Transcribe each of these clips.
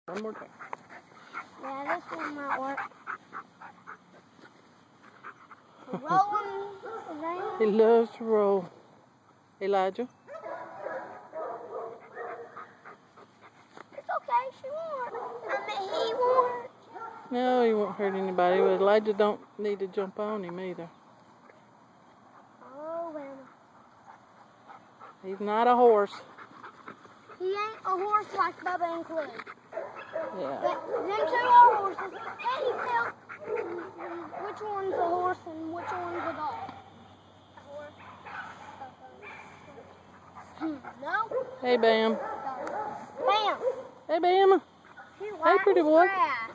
One more time. Yeah, this one might work. Rolling around. He loves to roll. Elijah? It's okay, she won't. I mean, he won't. No, he won't hurt anybody. But Elijah don't need to jump on him either. Oh, well. He's not a horse. He ain't a horse like Bubba and Clue. Yeah. But them two are horses. Can you tell which one's a horse and which one's a dog? A horse. No? Hey, Bam. Bam. Hey, Bam. Hey, pretty boy. Grass.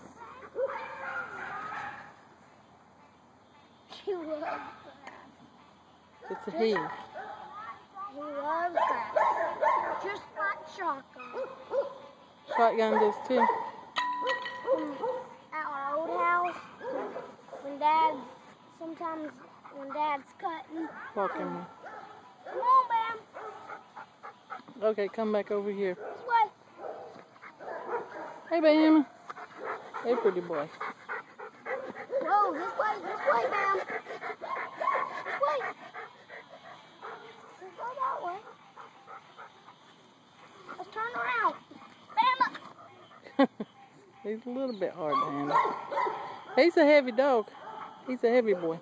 He loves grass. It's a he. He loves grass. Just like Shotgun. Shotgun does too. At our old house, sometimes when Dad's cutting. Walk in there. Come on, Bam. Okay, come back over here. This way. Hey, Bam. Hey, pretty boy. Whoa, this way, Bam. This way. Let's go that way. Let's turn around. Bam! He's a little bit hard to handle. He's a heavy dog. He's a heavy boy.